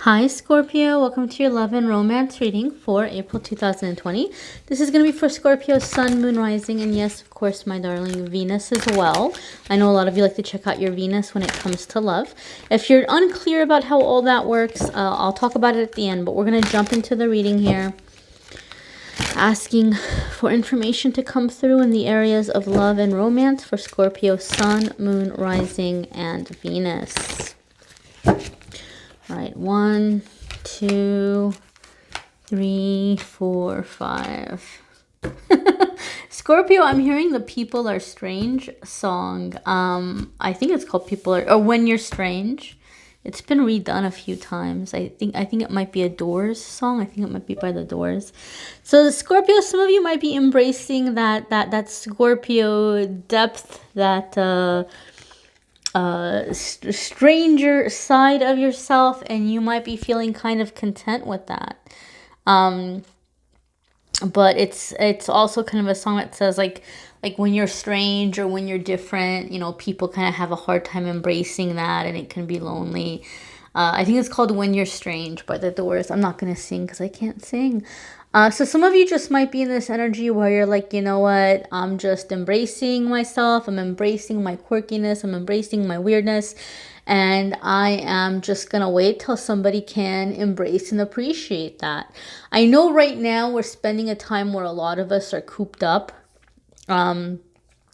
Hi Scorpio, welcome to your love and romance reading for April 2020. This is going to be for Scorpio, Sun, Moon, Rising, and yes, of course, my darling Venus as well. I know a lot of you like to check out your Venus when it comes to love. If you're unclear about how all that works, I'll talk about it at the end, but we're going to jump into the reading here, asking for information to come through in the areas of love and romance for Scorpio, Sun, Moon, Rising, and Venus. All right, 1, 2, 3, 4, 5. Scorpio, I'm hearing the People Are Strange song. I think it's called or When You're Strange. It's been redone a few times. I think it might be a Doors song. I think it might be by the Doors. So the Scorpio, some of you might be embracing that Scorpio depth, that stranger side of yourself, and you might be feeling kind of content with that. But it's also kind of a song that says like when you're strange or when you're different, you know, people kind of have a hard time embracing that, and it can be lonely. I think it's called When You're Strange by the Doors. I'm not going to sing because I can't sing. So some of you just might be in this energy where you're like, you know what, I'm just embracing myself. I'm embracing my quirkiness. I'm embracing my weirdness. And I am just going to wait till somebody can embrace and appreciate that. I know right now we're spending a time where a lot of us are cooped up.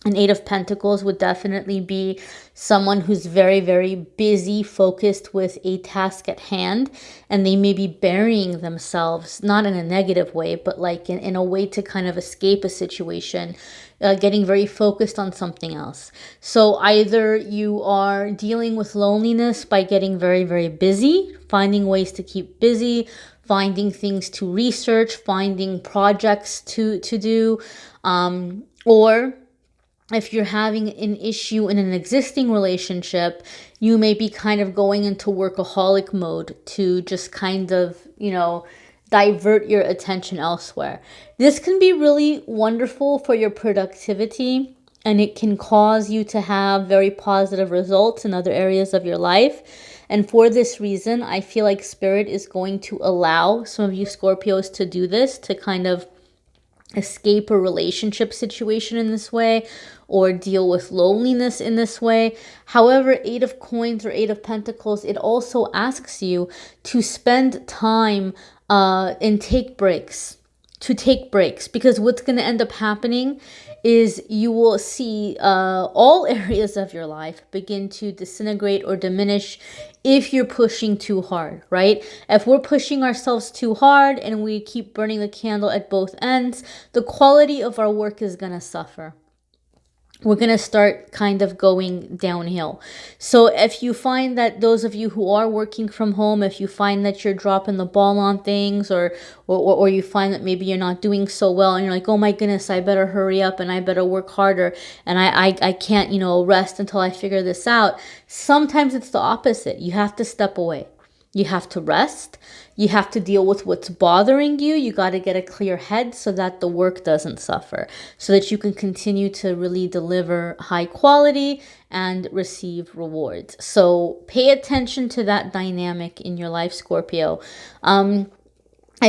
An Eight of Pentacles would definitely be someone who's very, very busy, focused with a task at hand, and they may be burying themselves, not in a negative way, but like in a way to kind of escape a situation, getting very focused on something else. So either you are dealing with loneliness by getting very, very busy, finding ways to keep busy, finding things to research, finding projects to do, or if you're having an issue in an existing relationship, you may be kind of going into workaholic mode to just kind of, you know, divert your attention elsewhere. This can be really wonderful for your productivity, and it can cause you to have very positive results in other areas of your life. And for this reason, I feel like Spirit is going to allow some of you Scorpios to do this, to kind of escape a relationship situation in this way, or deal with loneliness in this way. However, Eight of Coins or Eight of Pentacles, it also asks you to spend time and take breaks. Because what's going to end up happening is you will see all areas of your life begin to disintegrate or diminish if you're pushing too hard, right? If we're pushing ourselves too hard and we keep burning the candle at both ends, the quality of our work is going to suffer. We're going to start kind of going downhill. So if you find that those of you who are working from home, if you find that you're dropping the ball on things, or you find that maybe you're not doing so well and you're like, oh my goodness, I better hurry up and I better work harder and I can't, you know, rest until I figure this out. Sometimes it's the opposite. You have to step away. You have to rest. You have to deal with what's bothering you. You got to get a clear head so that the work doesn't suffer, so that you can continue to really deliver high quality and receive rewards. So pay attention to that dynamic in your life, Scorpio. I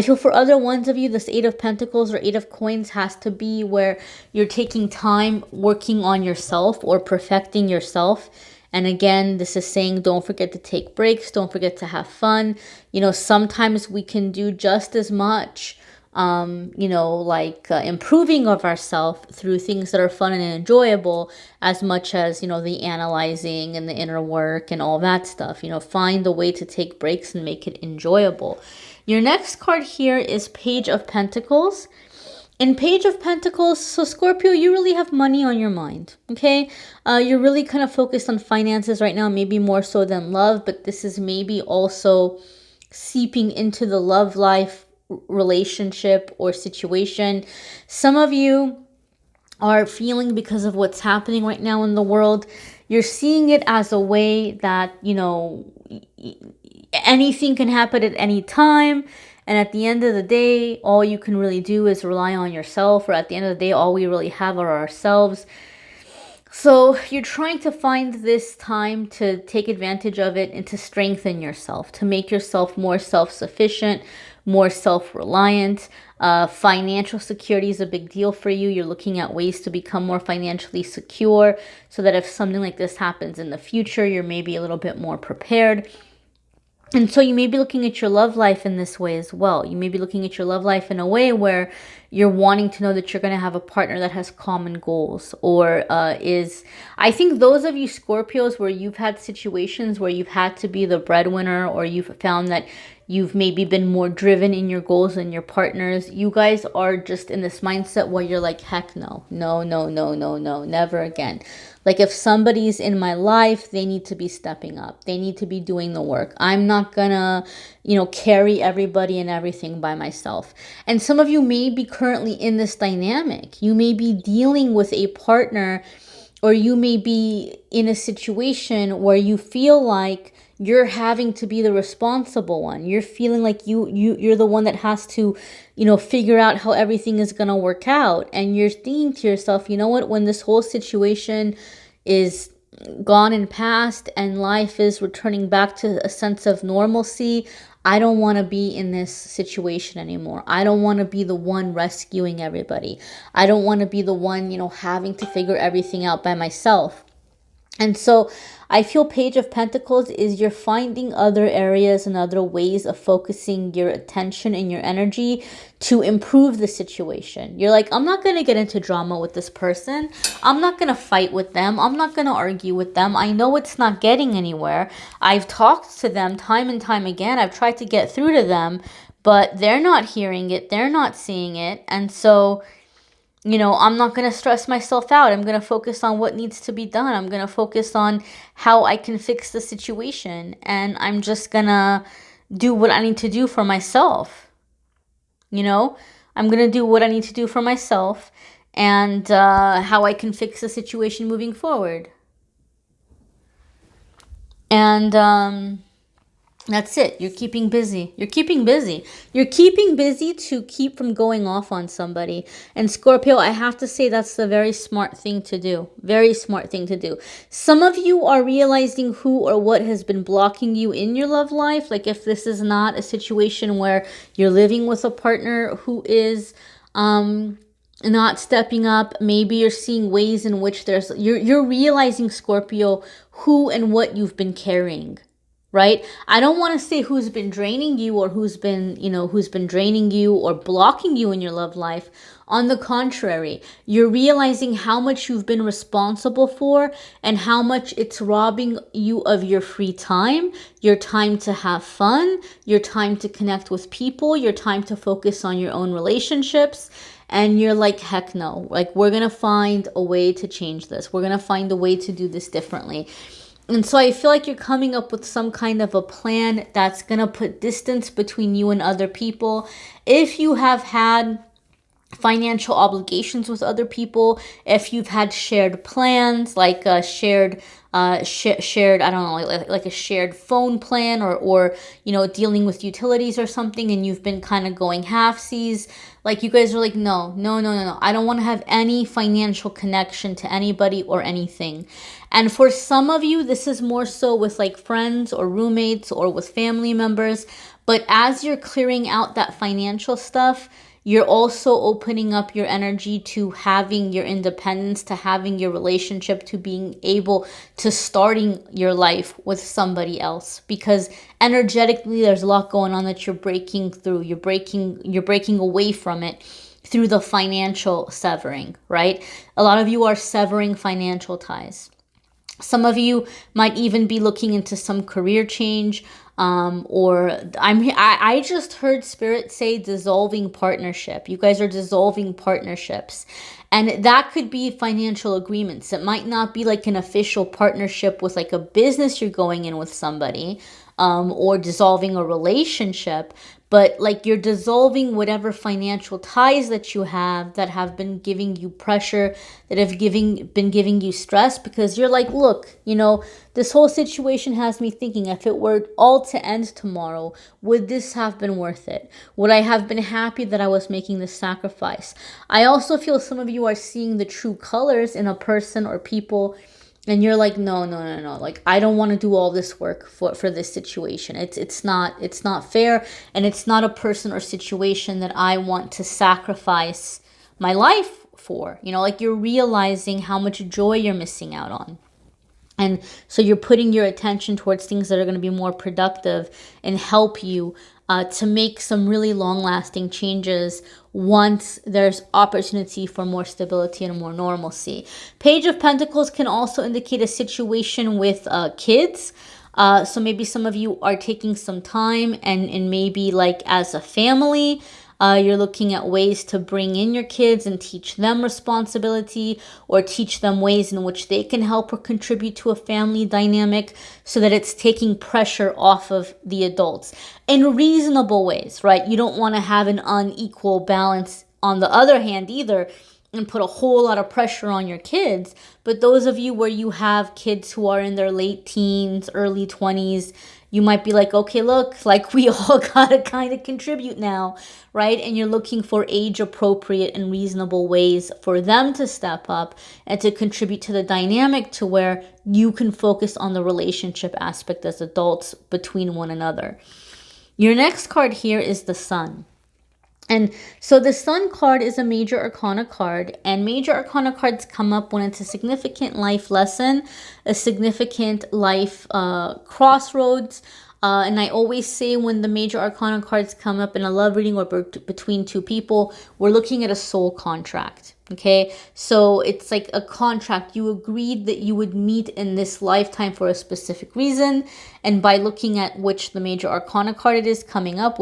feel for other ones of you, this Eight of Pentacles or Eight of Coins has to be where you're taking time working on yourself or perfecting yourself. And again, this is saying don't forget to take breaks. Don't forget to have fun. You know, sometimes we can do just as much, you know, like improving of ourselves through things that are fun and enjoyable, as much as, you know, the analyzing and the inner work and all that stuff. You know, find the way to take breaks and make it enjoyable. Your next card here is Page of Pentacles. In Page of Pentacles, so Scorpio, you really have money on your mind, okay? You're really kind of focused on finances right now, maybe more so than love, but this is maybe also seeping into the love life, relationship, or situation. Some of you are feeling, because of what's happening right now in the world, you're seeing it as a way that, you know, anything can happen at any time. And at the end of the day, all you can really do is rely on yourself, or at the end of the day, all we really have are ourselves. So you're trying to find this time to take advantage of it and to strengthen yourself, to make yourself more self-sufficient, more self-reliant. Financial security is a big deal for you. You're looking at ways to become more financially secure so that if something like this happens in the future, you're maybe a little bit more prepared. And so you may be looking at your love life in this way as well. You may be looking at your love life in a way where you're wanting to know that you're going to have a partner that has common goals or I think those of you Scorpios where you've had situations where you've had to be the breadwinner, or you've found that you've maybe been more driven in your goals than your partners, you guys are just in this mindset where you're like, heck no, no, no, no, no, no, never again. Like if somebody's in my life, they need to be stepping up. They need to be doing the work. I'm not gonna, carry everybody and everything by myself. And some of you may be currently in this dynamic. You may be dealing with a partner, or you may be in a situation where you feel like you're having to be the responsible one. You're feeling like you're the one that has to, figure out how everything is going to work out. And you're thinking to yourself, you know what, when this whole situation is gone and past and life is returning back to a sense of normalcy, I don't want to be in this situation anymore. I don't want to be the one rescuing everybody. I don't want to be the one, having to figure everything out by myself. And so I feel Page of Pentacles is you're finding other areas and other ways of focusing your attention and your energy to improve the situation. You're like, I'm not going to get into drama with this person. I'm not going to fight with them. I'm not going to argue with them. I know it's not getting anywhere. I've talked to them time and time again. I've tried to get through to them, but they're not hearing it. They're not seeing it. And so I'm not going to stress myself out. I'm going to focus on what needs to be done. I'm going to focus on how I can fix the situation. And I'm just going to do what I need to do for myself. I'm going to do what I need to do for myself and how I can fix the situation moving forward. And that's it. You're keeping busy. You're keeping busy. You're keeping busy to keep from going off on somebody. And Scorpio, I have to say that's the very smart thing to do. Very smart thing to do. Some of you are realizing who or what has been blocking you in your love life. Like if this is not a situation where you're living with a partner who is not stepping up, maybe you're seeing ways in which you're realizing, Scorpio, who and what you've been carrying. Right? I don't want to say who's been draining you or who's been draining you or blocking you in your love life. On the contrary, you're realizing how much you've been responsible for and how much it's robbing you of your free time, your time to have fun, your time to connect with people, your time to focus on your own relationships. And you're like, heck no. Like, we're going to find a way to change this. We're going to find a way to do this differently. And so I feel like you're coming up with some kind of a plan that's going to put distance between you and other people. If you have had financial obligations with other people, if you've had shared plans, like a shared, I don't know, like a shared phone plan or dealing with utilities or something, and you've been kind of going halfsies, like you guys are like, no. I don't want to have any financial connection to anybody or anything. And for some of you, this is more so with like friends or roommates or with family members. But as you're clearing out that financial stuff, you're also opening up your energy to having your independence, to having your relationship, to being able to starting your life with somebody else. Because energetically, there's a lot going on that you're breaking through. You're breaking away from it through the financial severing, right? A lot of you are severing financial ties. Some of you might even be looking into some career change, I just heard Spirit say dissolving partnership. You guys are dissolving partnerships, and that could be financial agreements. It might not be like an official partnership with like a business you're going in with somebody, or dissolving a relationship, but like you're dissolving whatever financial ties that you have that have been giving you pressure, that have been giving you stress, because you're like, look, you know, this whole situation has me thinking, if it were all to end tomorrow, would this have been worth it? Would I have been happy that I was making this sacrifice? I also feel some of you are seeing the true colors in a person or people, and you're like, no, no, no, no. Like, I don't want to do all this work for this situation. It's not fair, and it's not a person or situation that I want to sacrifice my life for. You know, like you're realizing how much joy you're missing out on. And so you're putting your attention towards things that are going to be more productive and help you to make some really long-lasting changes once there's opportunity for more stability and more normalcy. Page of Pentacles can also indicate a situation with kids. So maybe some of you are taking some time and maybe like as a family, you're looking at ways to bring in your kids and teach them responsibility, or teach them ways in which they can help or contribute to a family dynamic, so that it's taking pressure off of the adults in reasonable ways, right? You don't want to have an unequal balance on the other hand either, and put a whole lot of pressure on your kids. But those of you where you have kids who are in their late teens, early 20s, you might be like, okay, look, like we all gotta kind of contribute now, right? And you're looking for age appropriate and reasonable ways for them to step up and to contribute to the dynamic, to where you can focus on the relationship aspect as adults between one another. Your next card here is the Sun. And so the Sun card is a major arcana card, and major arcana cards come up when it's a significant life lesson, a significant life crossroads. And I always say, when the major arcana cards come up in a love reading or between two people, we're looking at a soul contract. Okay, so it's like a contract. You agreed that you would meet in this lifetime for a specific reason. And by looking at the major arcana card it is coming up,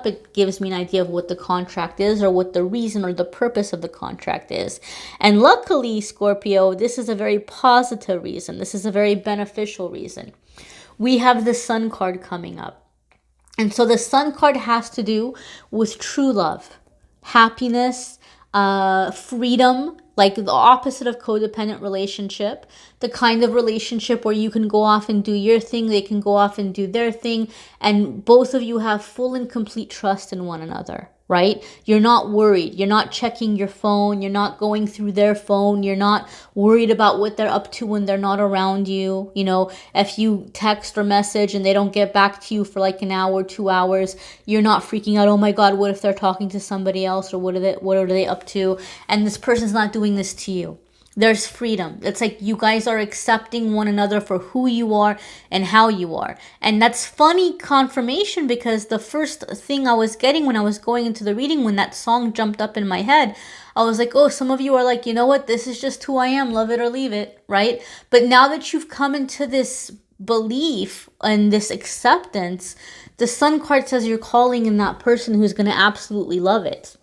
it gives me an idea of what the contract is, or what the reason or the purpose of the contract is. And luckily, Scorpio, this is a very positive reason. This is a very beneficial reason. We have the Sun card coming up. And so the Sun card has to do with true love, happiness, freedom, like the opposite of codependent relationship, the kind of relationship where you can go off and do your thing, they can go off and do their thing, and both of you have full and complete trust in one another, right? You're not worried. You're not checking your phone. You're not going through their phone. You're not worried about what they're up to when they're not around you. You know, if you text or message and they don't get back to you for like an hour, 2 hours, you're not freaking out. Oh my God, what if they're talking to somebody else, or what are they up to? And this person's not doing this to you. There's freedom. It's like you guys are accepting one another for who you are and how you are. And that's funny confirmation, because the first thing I was getting when I was going into the reading, when that song jumped up in my head, I was like, oh, some of you are like, you know what? This is just who I am. Love it or leave it, right? But now that you've come into this belief and this acceptance, the Sun card says you're calling in that person who's going to absolutely love it,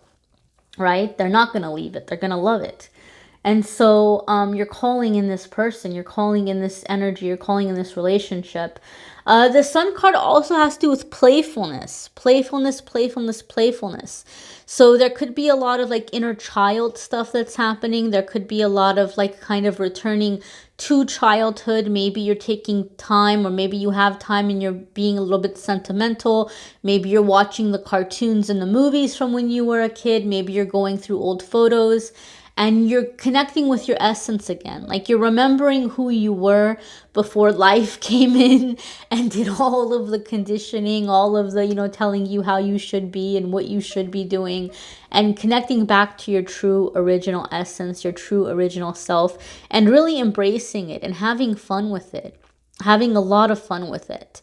right? They're not going to leave it. They're going to love it. And so you're calling in this person, you're calling in this energy, you're calling in this relationship. The Sun card also has to do with playfulness. So there could be a lot of like inner child stuff that's happening. There could be a lot of like kind of returning to childhood. Maybe you're taking time, or maybe you have time and you're being a little bit sentimental. Maybe you're watching the cartoons and the movies from when you were a kid. Maybe you're going through old photos, and you're connecting with your essence again. Like you're remembering who you were before life came in and did all of the conditioning, all of the, telling you how you should be and what you should be doing, and connecting back to your true original essence, your true original self, and really embracing it and having fun with it, having a lot of fun with it.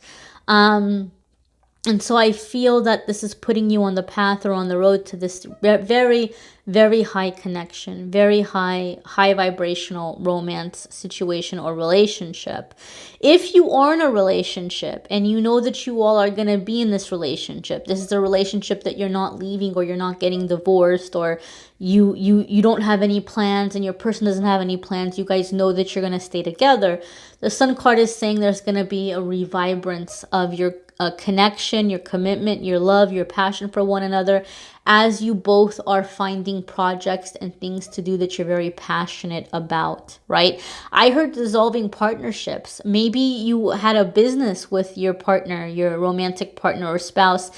And so I feel that this is putting you on the path or on the road to this very, very high connection, very high vibrational romance situation or relationship. If you are in a relationship and you know that you all are going to be in this relationship, this is a relationship that you're not leaving, or you're not getting divorced, or you don't have any plans and your person doesn't have any plans, you guys know that you're going to stay together. The Sun card is saying there's going to be a revibrance of your connection, your commitment, your love, your passion for one another, as you both are finding projects and things to do that you're very passionate about, right? I heard dissolving partnerships. Maybe you had a business with your partner, your romantic partner or spouse,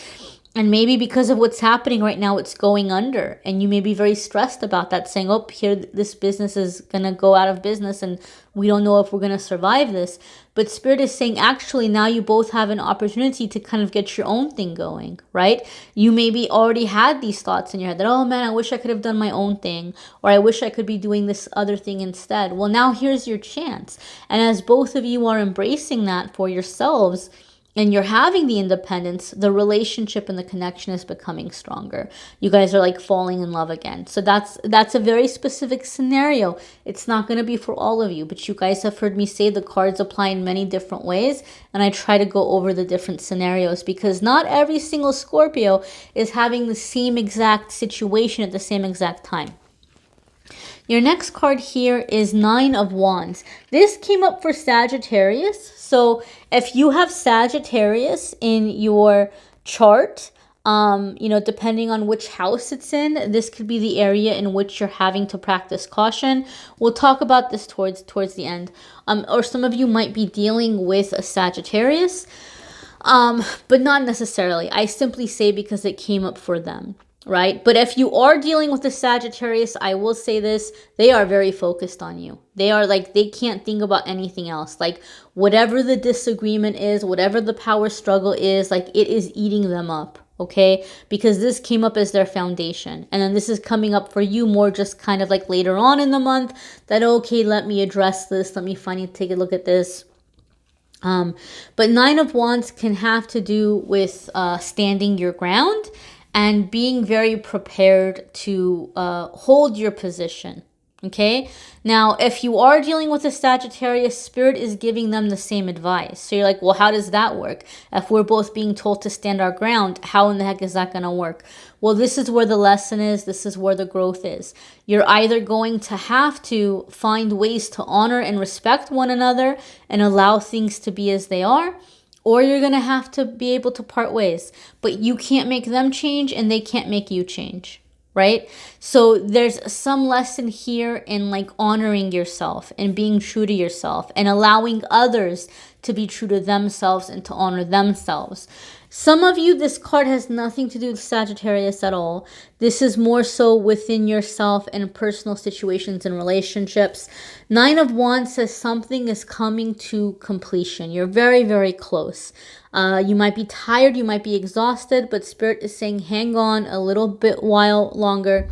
and maybe because of what's happening right now, it's going under. And you may be very stressed about that, saying, oh, here, this business is going to go out of business and we don't know if we're going to survive this. But Spirit is saying, actually, now you both have an opportunity to kind of get your own thing going, right? You maybe already had these thoughts in your head that, oh man, I wish I could have done my own thing, or I wish I could be doing this other thing instead. Well, now here's your chance. And as both of you are embracing that for yourselves, and you're having the independence, the relationship and the connection is becoming stronger. You guys are like falling in love again. So that's a very specific scenario. It's not going to be for all of you, but you guys have heard me say the cards apply in many different ways, and I try to go over the different scenarios because not every single Scorpio is having the same exact situation at the same exact time. Your next card here is Nine of Wands. This came up for Sagittarius. So if you have Sagittarius in your chart, depending on which house it's in, this could be the area in which you're having to practice caution. We'll talk about this towards the end. Or some of you might be dealing with a Sagittarius, but not necessarily. I simply say because it came up for them. Right? But if you are dealing with a Sagittarius, I will say this, they are very focused on you. They are like, they can't think about anything else. Like whatever the disagreement is, whatever the power struggle is, like it is eating them up. Okay? Because this came up as their foundation. And then this is coming up for you more just kind of like later on in the month that, okay, let me address this. Let me finally take a look at this. But Nine of Wands can have to do with standing your ground and being very prepared to hold your position, okay? Now, if you are dealing with a Sagittarius, Spirit is giving them the same advice. So you're like, well, how does that work? If we're both being told to stand our ground, how in the heck is that going to work? Well, this is where the lesson is. This is where the growth is. You're either going to have to find ways to honor and respect one another and allow things to be as they are, or you're going to have to be able to part ways. But you can't make them change and they can't make you change, right? So there's some lesson here in like honoring yourself and being true to yourself and allowing others to be true to themselves and to honor themselves. Some of you, this card has nothing to do with Sagittarius at all. This is more so within yourself and personal situations and relationships. Nine of Wands says something is coming to completion. You're very, very close. You might be tired, you might be exhausted, but Spirit is saying hang on a little bit while longer,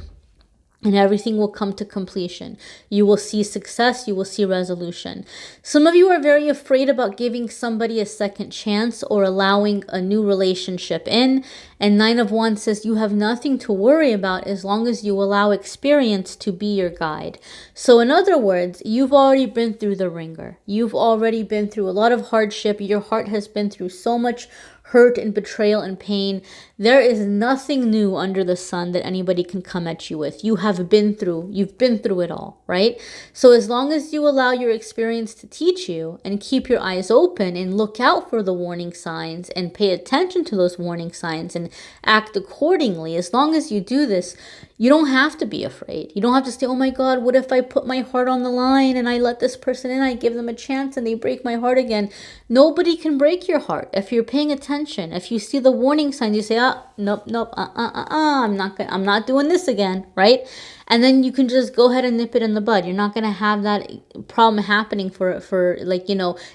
and everything will come to completion. You will see success. You will see resolution. Some of you are very afraid about giving somebody a second chance or allowing a new relationship in. And Nine of Wands says you have nothing to worry about as long as you allow experience to be your guide. So in other words, you've already been through the ringer. You've already been through a lot of hardship. Your heart has been through so much hurt and betrayal and pain. There is nothing new under the sun that anybody can come at you with. You've been through it all, right? So as long as you allow your experience to teach you and keep your eyes open and look out for the warning signs and pay attention to those warning signs and act accordingly, as long as you do this, you don't have to be afraid. You don't have to say, oh my God, what if I put my heart on the line and I let this person in, I give them a chance and they break my heart again. Nobody can break your heart. If you're paying attention, if you see the warning signs, you say, nope, I'm not doing this again, right? And then you can just go ahead and nip it in the bud. You're not going to have that problem happening for like,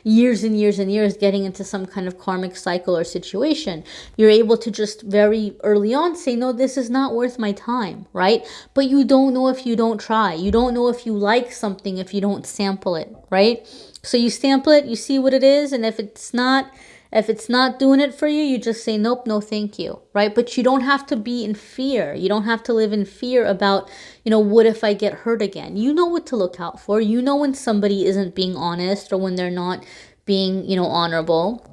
years and years and years, getting into some kind of karmic cycle or situation. You're able to just very early on say, no, this is not worth my time, right? But you don't know if you don't try. You don't know if you like something if you don't sample it, right? So you sample it, you see what it is, and if it's not doing it for you, you just say, nope, no, thank you, right? But you don't have to be in fear. You don't have to live in fear about, what if I get hurt again? You know what to look out for. You know when somebody isn't being honest or when they're not being, honorable.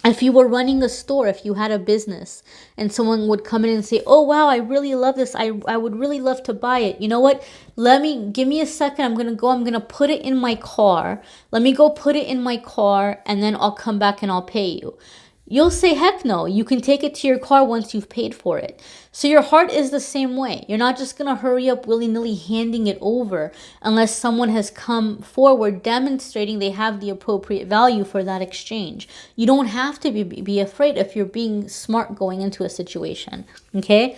If you were running a store, if you had a business and someone would come in and say, oh, wow, I really love this. I would really love to buy it. You know what? Give me a second. I'm going to put it in my car. Let me go put it in my car and then I'll come back and I'll pay you. you'll say, heck no, you can take it to your car once you've paid for it. So your heart is the same way. You're not just going to hurry up willy-nilly handing it over unless someone has come forward demonstrating they have the appropriate value for that exchange. You don't have to be afraid if you're being smart going into a situation. Okay?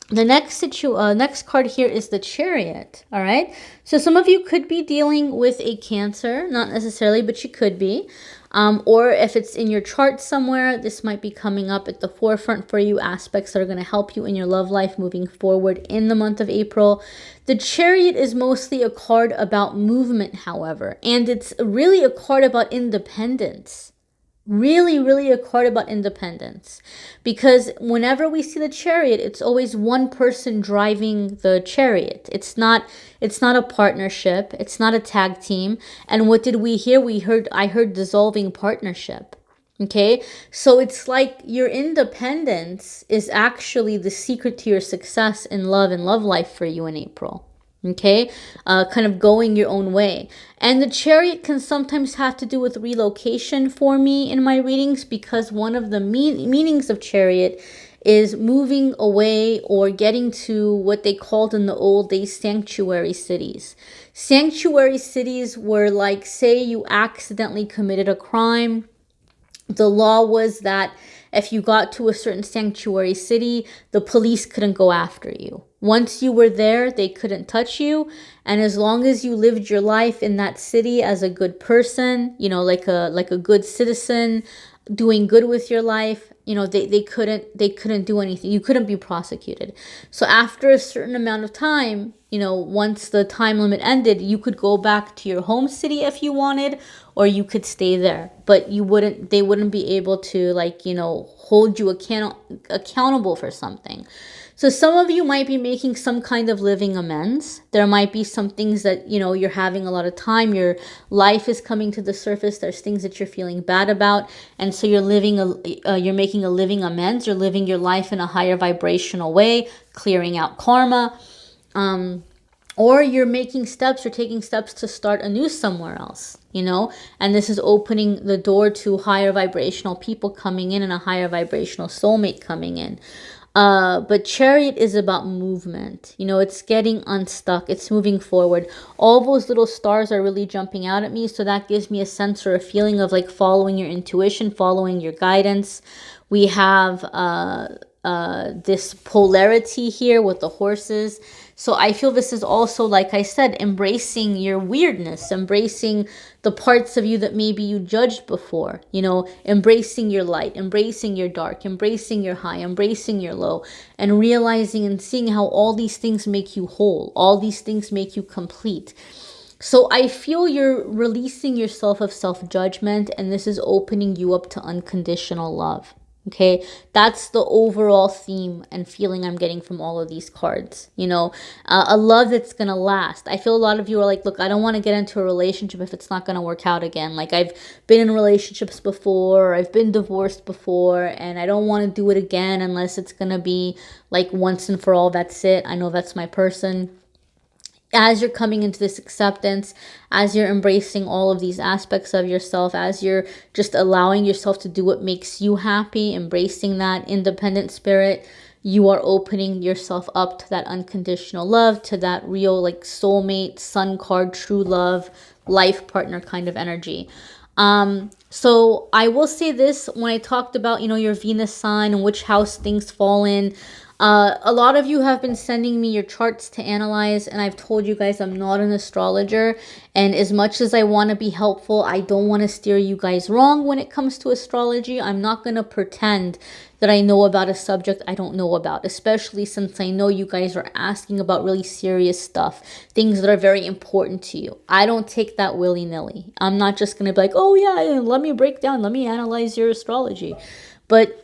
The next card here is the Chariot. All right. So some of you could be dealing with a Cancer, not necessarily, but you could be. Or if it's in your chart somewhere, this might be coming up at the forefront for you, aspects that are going to help you in your love life moving forward in the month of April. The Chariot is mostly a card about movement, however, and it's really a card about independence. Really a card about independence, because whenever we see the Chariot, it's always one person driving the chariot. It's not a partnership, it's not a tag team. And what did we hear? I heard dissolving partnership. Okay, so it's like your independence is actually the secret to your success in love and love life for you in April. Okay, kind of going your own way. And the Chariot can sometimes have to do with relocation for me in my readings, because one of the meanings of Chariot is moving away or getting to what they called in the old days sanctuary cities. Sanctuary cities were like, say you accidentally committed a crime. The law was that if you got to a certain sanctuary city, the police couldn't go after you. Once you were there, they couldn't touch you. And as long as you lived your life in that city as a good person, you know, like a good citizen, doing good with your life, you know, they couldn't do anything. You couldn't be prosecuted. So after a certain amount of time, you know, once the time limit ended, you could go back to your home city if you wanted, or you could stay there. But they wouldn't be able to, like, you know, hold you accountable for something. So some of you might be making some kind of living amends. There might be some things that, you know, you're having a lot of time. Your life is coming to the surface. There's things that you're feeling bad about. And so you're making a living amends. You're living your life in a higher vibrational way, clearing out karma. Or you're taking steps to start anew somewhere else, you know, and this is opening the door to higher vibrational people coming in and a higher vibrational soulmate coming in. But Chariot is about movement. You know, it's getting unstuck. It's moving forward. All those little stars are really jumping out at me. So that gives me a sense or a feeling of like following your intuition, following your guidance. We have this polarity here with the horses. So I feel this is also, like I said, embracing your weirdness, embracing the parts of you that maybe you judged before, you know, embracing your light, embracing your dark, embracing your high, embracing your low, and realizing and seeing how all these things make you whole. All these things make you complete. So I feel you're releasing yourself of self-judgment, and this is opening you up to unconditional love. Okay, that's the overall theme and feeling I'm getting from all of these cards. You know, a love that's going to last. I feel a lot of you are like, look, I don't want to get into a relationship if it's not going to work out again. Like, I've been in relationships before, or I've been divorced before, and I don't want to do it again unless it's going to be like once and for all, that's it. I know that's my person. As you're coming into this acceptance, as you're embracing all of these aspects of yourself, as you're just allowing yourself to do what makes you happy, embracing that independent spirit, you are opening yourself up to that unconditional love, to that real like soulmate, sun card, true love, life partner kind of energy. So I will say this, when I talked about, you know, your Venus sign and which house things fall in, a lot of you have been sending me your charts to analyze, and I've told you guys I'm not an astrologer, and as much as I want to be helpful, I don't want to steer you guys wrong when it comes to astrology. I'm not going to pretend that I know about a subject I don't know about, especially since I know you guys are asking about really serious stuff, things that are very important to you. I don't take that willy-nilly. I'm not just going to be like, oh yeah, let me break down, let me analyze your astrology. But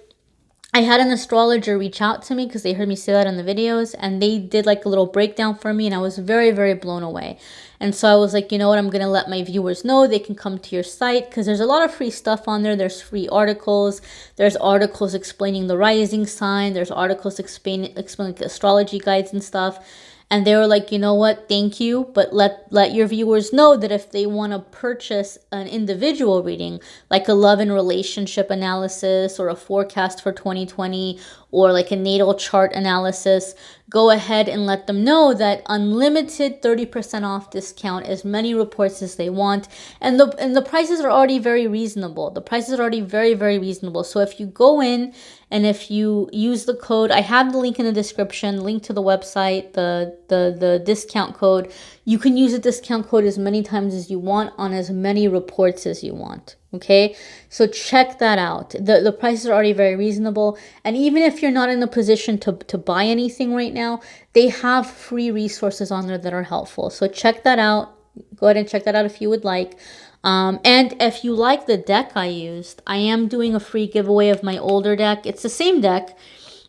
I had an astrologer reach out to me because they heard me say that in the videos, and they did like a little breakdown for me, and I was very, very blown away. And so I was like, you know what, I'm going to let my viewers know they can come to your site, because there's a lot of free stuff on there. There's free articles. There's articles explaining the rising sign. There's articles explaining astrology guides and stuff. and they were like, you know what, thank you, but let your viewers know that if they want to purchase an individual reading, like a love and relationship analysis or a forecast for 2020 or like a natal chart analysis, go ahead and let them know that unlimited 30% off discount, as many reports as they want. And the prices are already very reasonable. The prices are already very, very reasonable. So if you go in and if you use the code, I have the link in the description, link to the website, the discount code. You can use the discount code as many times as you want on as many reports as you want. Okay, so check that out. The prices are already very reasonable. And even if you're not in a position to buy anything right now, they have free resources on there that are helpful. So check that out. Go ahead and check that out if you would like. And if you like the deck I used, I am doing a free giveaway of my older deck. It's the same deck.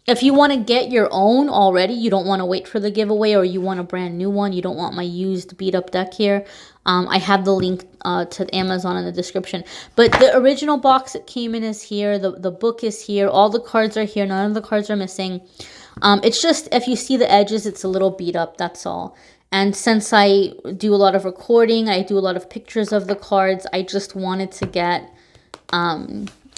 If you want to get your own already, you don't want to wait for the giveaway, or you want a brand new one, you don't want my used beat up deck here, I have the link to Amazon in the description. But the original box it came in is here. The book is here. All the cards are here. None of the cards are missing. It's just, if you see the edges, it's a little beat up. That's all. And since I do a lot of recording, I do a lot of pictures of the cards, I just wanted to get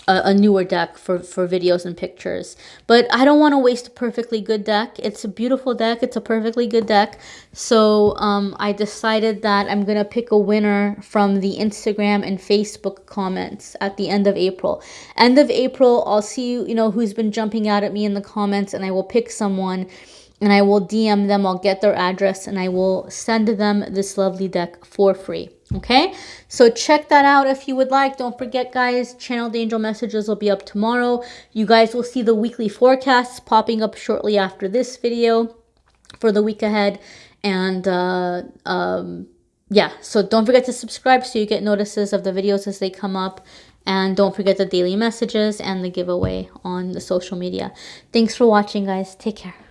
a newer deck for videos and pictures. But I don't want to waste a perfectly good deck. It's a beautiful deck. It's a perfectly good deck. So I decided that I'm going to pick a winner from the Instagram and Facebook comments at the end of April. End of April, I'll see who's been jumping out at me in the comments, and I will pick someone and I will DM them. I'll get their address and I will send them this lovely deck for free. Okay, so check that out if you would like. Don't forget, guys, channeled angel messages will be up tomorrow. You guys will see the weekly forecasts popping up shortly after this video for the week ahead. And yeah, so don't forget to subscribe so you get notices of the videos as they come up. And don't forget the daily messages and the giveaway on the social media. Thanks for watching, guys. Take care.